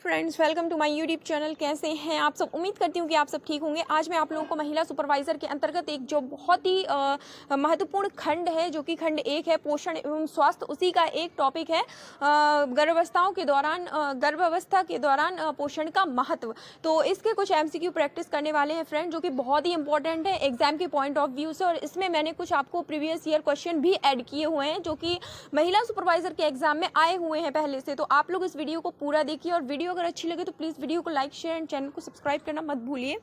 Friends, welcome to my YouTube channel. कैसे हैं आप सब? उम्मीद करती हूँ कि आप सब ठीक होंगे। आज मैं आप लोगों को महिला सुपरवाइज़र के अंतर्गत एक जो बहुत ही महत्वपूर्ण खंड है, जो कि खंड 1 है, पोषण एवं स्वास्थ्य, उसी का एक टॉपिक है गर्भावस्था के दौरान पोषण का महत्व। तो इसके कुछ MCQ प्रैक्टिस करने वाले हैं फ्रेंड, जो कि बहुत ही इंपॉर्टेंट है एग्जाम के पॉइंट ऑफ व्यू से। और इसमें मैंने कुछ आपको प्रीवियस ईयर क्वेश्चन भी ऐड किए हुए हैं, जो कि महिला सुपरवाइज़र के एग्जाम में आए हुए हैं पहले से। तो आप लोग इस वीडियो को पूरा देखिए, और वीडियो अगर अच्छी लगे तो प्लीज़ वीडियो को लाइक, शेयर एंड चैनल को सब्सक्राइब करना मत भूलिए।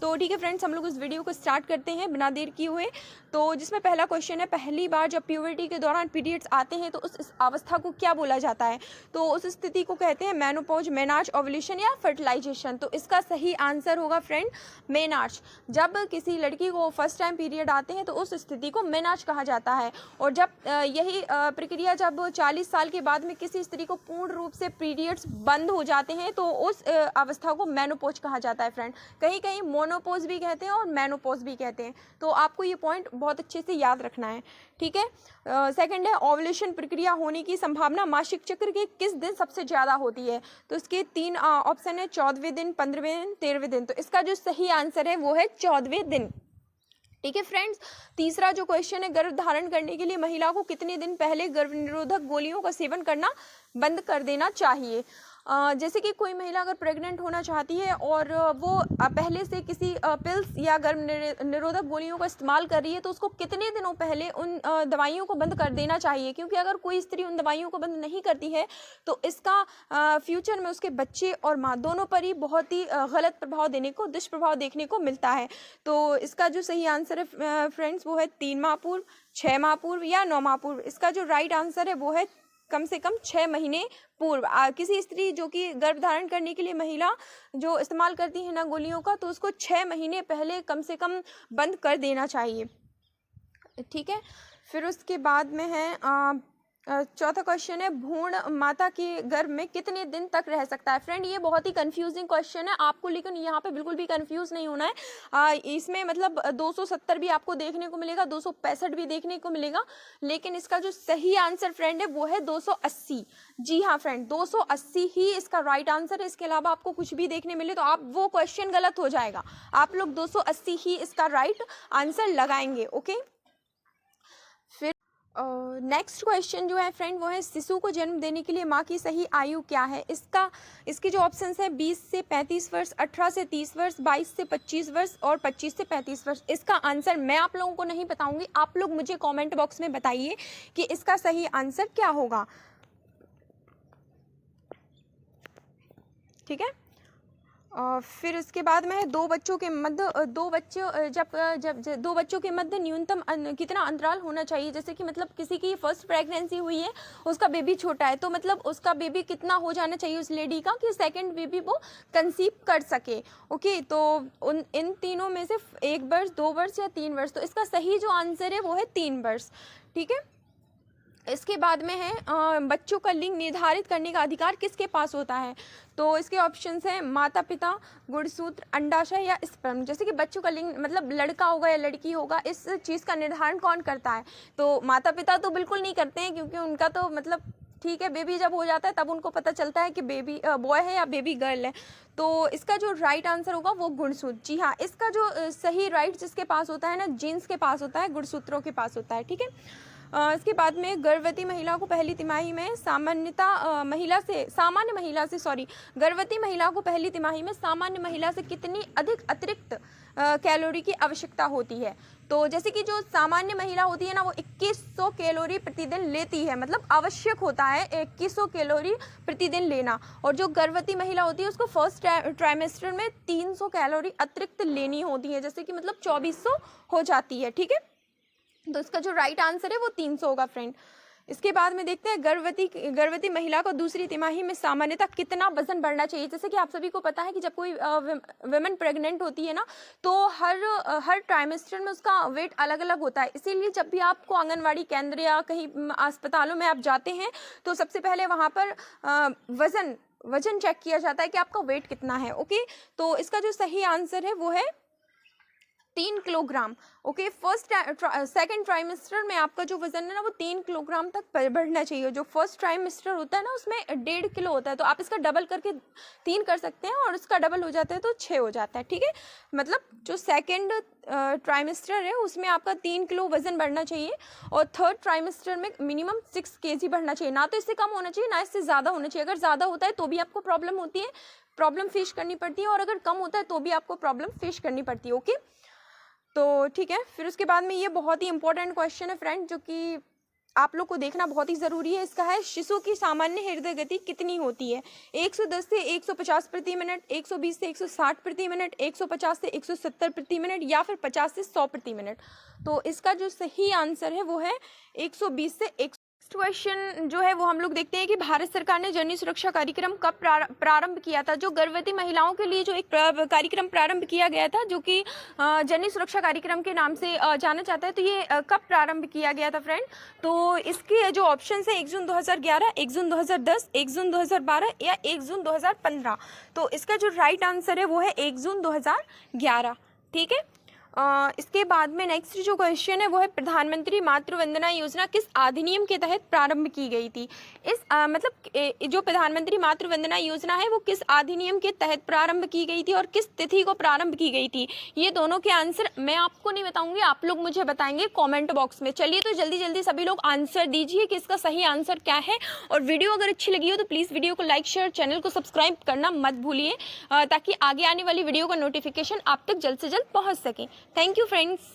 तो ठीक है फ्रेंड्स, हम लोग इस वीडियो को स्टार्ट करते हैं बिना देर किए हुए। तो जिसमें पहला क्वेश्चन है, पहली बार जब प्यूबर्टी के दौरान पीरियड्स आते हैं तो उस अवस्था को क्या बोला जाता है? तो उस स्थिति को कहते हैं मेनोपॉज, मेनार्च, ओव्यूलेशन या फर्टिलाइजेशन। तो इसका सही आंसर होगा फ्रेंड मेनार्च। जब किसी लड़की को फर्स्ट टाइम पीरियड आते हैं तो उस स्थिति को मेनार्च कहा जाता है। और जब यही प्रक्रिया जब 40 साल के बाद में किसी स्त्री को पूर्ण रूप से पीरियड्स बंद हो जाते हैं तो उस अवस्था को मेनोपॉज कहा जाता है फ्रेंड। कहीं कहीं मोनोपॉज भी कहते हैं और मेनोपॉज भी कहते हैं। तो आपको ये पॉइंट बहुत अच्छे से याद रखना है, ठीक है। सेकंड है, ओव्यूलेशन प्रक्रिया होने की संभावना मासिक चक्र के किस दिन सबसे ज़्यादा होती है? तो इसके 3 ऑप्शन है, 14वें दिन, 15वें दिन, 13वें दिन। तो इसका जो सही आंसर है वो है 14वें दिन, ठीक है फ्रेंड्स। तीसरा जो क्वेश्चन है, गर्भ धारण करने के लिए महिला को कितने दिन पहले गर्भ निरोधक गोलियों का सेवन करना बंद कर देना चाहिए? जैसे कि कोई महिला अगर प्रेग्नेंट होना चाहती है और वो पहले से किसी पिल्स या गर्भ निरोधक गोलियों का इस्तेमाल कर रही है, तो उसको कितने दिनों पहले उन दवाइयों को बंद कर देना चाहिए? क्योंकि अगर कोई स्त्री उन दवाइयों को बंद नहीं करती है तो इसका फ्यूचर में उसके बच्चे और माँ दोनों पर ही बहुत ही गलत प्रभाव दुष्प्रभाव देखने को मिलता है। तो इसका जो सही आंसर है फ्रेंड्स वो है 3 माह पूर्व, 6 माह पूर्व या 9 माह पूर्व। इसका जो राइट आंसर है वो है कम से कम 6 महीने पूर्व। किसी स्त्री जो कि गर्भ धारण करने के लिए महिला जो इस्तेमाल करती है ना गोलियों का, तो उसको 6 महीने पहले कम से कम बंद कर देना चाहिए, ठीक है। फिर उसके बाद में है चौथा क्वेश्चन है, भ्रूण माता के गर्भ में कितने दिन तक रह सकता है? फ्रेंड, ये बहुत ही कंफ्यूजिंग क्वेश्चन है आपको, लेकिन यहाँ पे बिल्कुल भी कंफ्यूज नहीं होना है। इसमें मतलब 270 भी आपको देखने को मिलेगा, 265 भी देखने को मिलेगा, लेकिन इसका जो सही आंसर फ्रेंड है वो है 280। जी हाँ फ्रेंड, 280 ही इसका राइट आंसर है। इसके अलावा आपको कुछ भी देखने मिले तो आप वो क्वेश्चन गलत हो जाएगा। आप लोग 280 ही इसका राइट आंसर लगाएंगे, ओके। नेक्स्ट क्वेश्चन जो है फ्रेंड वो है, शिशु को जन्म देने के लिए माँ की सही आयु क्या है? इसके जो ऑप्शंस है, 20 से 35 वर्ष, 18 से 30 वर्ष, 22 से 25 वर्ष और 25 से 35 वर्ष। इसका आंसर मैं आप लोगों को नहीं बताऊंगी, आप लोग मुझे कमेंट बॉक्स में बताइए कि इसका सही आंसर क्या होगा, ठीक है। फिर उसके बाद में दो बच्चों के मध्य न्यूनतम कितना अंतराल होना चाहिए? जैसे कि मतलब किसी की फर्स्ट प्रेगनेंसी हुई है, उसका बेबी छोटा है, तो मतलब उसका बेबी कितना हो जाना चाहिए उस लेडी का कि सेकंड बेबी वो कंसीव कर सके, ओके। तो इन तीनों में से 1 वर्ष, 2 वर्ष या 3 वर्ष। तो इसका सही जो आंसर है वो है 3 वर्ष, ठीक है। इसके बाद में है, बच्चों का लिंग निर्धारित करने का अधिकार किसके पास होता है? तो इसके ऑप्शंस हैं, माता पिता, गुणसूत्र, अंडाशय या स्पर्म। जैसे कि बच्चों का लिंग मतलब लड़का होगा या लड़की होगा, इस चीज़ का निर्धारण कौन करता है? तो माता पिता तो बिल्कुल नहीं करते हैं, क्योंकि उनका तो मतलब ठीक है, बेबी जब हो जाता है तब उनको पता चलता है कि बेबी बॉय है या बेबी गर्ल है। तो इसका जो राइट आंसर होगा वो गुणसूत्र। जी हाँ, इसका जो सही राइट जिसके पास होता है ना, जीन्स के पास होता है, गुणसूत्रों के पास होता है, ठीक है। इसके बाद में गर्भवती महिला को पहली तिमाही में गर्भवती महिला को पहली तिमाही में सामान्य महिला से कितनी अधिक अतिरिक्त कैलोरी की आवश्यकता होती है? तो जैसे कि जो सामान्य महिला होती है ना, वो 2100 कैलोरी प्रतिदिन लेती है, मतलब आवश्यक होता है 2100 कैलोरी प्रतिदिन लेना। और जो गर्भवती महिला होती है उसको फर्स्ट ट्राइमेस्टर में 300 कैलोरी अतिरिक्त लेनी होती है, जैसे कि मतलब 2400 हो जाती है, ठीक है। तो इसका जो राइट आंसर है वो 300 होगा फ्रेंड। इसके बाद में देखते हैं, गर्भवती महिला को दूसरी तिमाही में सामान्यतः कितना वजन बढ़ना चाहिए? जैसे कि आप सभी को पता है कि जब कोई वुमेन प्रेग्नेंट होती है ना, तो हर ट्राइमेस्टर में उसका वेट अलग अलग होता है। इसीलिए जब भी आपको आंगनवाड़ी केंद्र या कहीं अस्पतालों में आप जाते हैं तो सबसे पहले वहाँ पर वजन चेक किया जाता है कि आपका वेट कितना है, ओके। तो इसका जो सही आंसर है वो है 3 किलोग्राम। ओके, सेकंड ट्राइमेस्टर में आपका जो वजन है ना वो 3 किलोग्राम तक बढ़ना चाहिए। जो फर्स्ट ट्राइमेस्टर होता है ना उसमें 1.5 किलो होता है, तो आप इसका डबल करके 3 कर सकते हैं और इसका डबल हो जाता है तो 6 हो जाता है। ठीक है, मतलब जो सेकंड ट्राइमेस्टर है उसमें आपका 3 किलो वजन बढ़ना चाहिए और थर्ड ट्राइमेस्टर में मिनिमम 6 केजी बढ़ना चाहिए। ना तो इससे कम होना चाहिए ना इससे ज़्यादा होना चाहिए। अगर ज़्यादा होता है तो भी आपको प्रॉब्लम होती है, प्रॉब्लम फेस करनी पड़ती है, और अगर कम होता है तो भी आपको प्रॉब्लम फेस करनी पड़ती है। ओके, तो ठीक है, फिर उसके बाद में ये बहुत ही इंपॉर्टेंट क्वेश्चन है फ्रेंड, जो कि आप लोग को देखना बहुत ही ज़रूरी है। इसका है, शिशु की सामान्य हृदय गति कितनी होती है? 110 से 150 प्रति मिनट, 120 से 160 प्रति मिनट, 150 से 170 प्रति मिनट, या फिर 50 से 100 प्रति मिनट। तो इसका जो सही आंसर है वो है 120 से 100। क्वेश्चन जो है वो हम लोग देखते हैं कि भारत सरकार ने जननी सुरक्षा कार्यक्रम कब प्रारंभ किया था? जो गर्भवती महिलाओं के लिए जो एक कार्यक्रम प्रारंभ किया गया था, जो कि जननी सुरक्षा कार्यक्रम के नाम से जाना जाता है, तो ये कब प्रारंभ किया गया था फ्रेंड? तो इसके जो ऑप्शन है 1 जून 2011, 1 जून 2010, 1 जून 2012 या 1 जून 2015। तो इसका जो राइट आंसर है वो है 1 जून 2011। ठीक है, इसके बाद में नेक्स्ट जो क्वेश्चन है वो है, प्रधानमंत्री मातृ वंदना योजना किस अधिनियम के तहत प्रारंभ की गई थी? जो प्रधानमंत्री मातृ वंदना योजना है वो किस अधिनियम के तहत प्रारंभ की गई थी और किस तिथि को प्रारंभ की गई थी? ये दोनों के आंसर मैं आपको नहीं बताऊंगी, आप लोग मुझे बताएंगे कॉमेंट बॉक्स में। चलिए, तो जल्दी जल्दी सभी लोग आंसर दीजिए कि इसका सही आंसर क्या है। और वीडियो अगर अच्छी लगी हो तो प्लीज़ वीडियो को लाइक, शेयर, चैनल को सब्सक्राइब करना मत भूलिए, ताकि आगे आने वाली वीडियो का नोटिफिकेशन आप तक जल्द से जल्द पहुँच सके। Thank you friends.